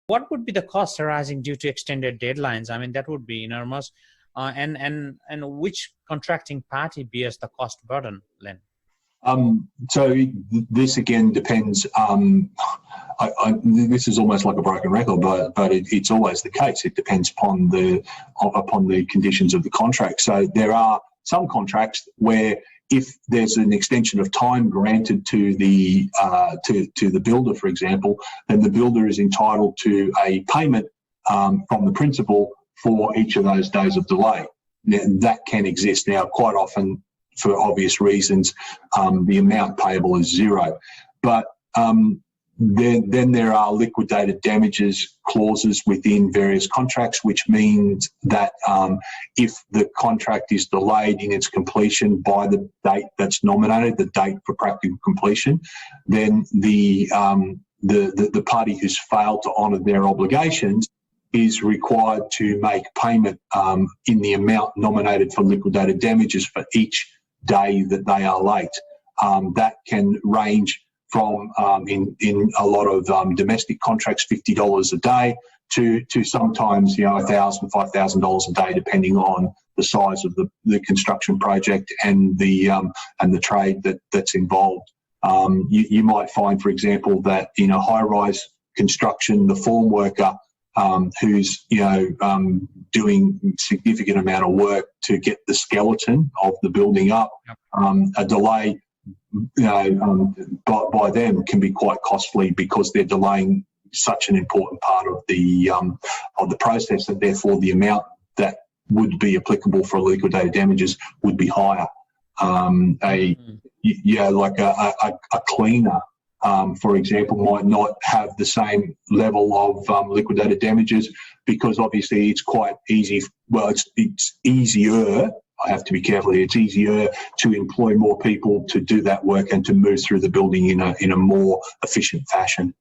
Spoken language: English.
What would be the costs arising due to extended deadlines? I mean, that would be enormous. And which contracting party bears the cost burden, Len? So this again depends. This is almost like a broken record, but it's always the case. It depends upon the conditions of the contract. So there are some contracts where if there's an extension of time granted to the builder, for example, then the builder is entitled to a payment from the principal for each of those days of delay. Now, that can exist. Now, quite often, for obvious reasons, the amount payable is zero. But then there are liquidated damages clauses within various contracts, which means that if the contract is delayed in its completion by the date that's nominated, the date for practical completion, then the party who's failed to honour their obligations is required to make payment in the amount nominated for liquidated damages for each day that they are late. That can range from, in a lot of domestic contracts, $50 a day to sometimes, $1,000, $5,000 a day, depending on the size of the construction project and the trade that's involved. You might find, for example, that in a high-rise construction, the form worker who's doing significant amount of work to get the skeleton of the building up, a delay by them can be quite costly because they're delaying such an important part of the process, and therefore the amount that would be applicable for liquidated damages would be higher. Like a cleaner, for example, might not have the same level of liquidated damages because obviously it's quite easy. Well, it's easier. I have to be careful here. It's easier to employ more people to do that work and to move through the building in a more efficient fashion.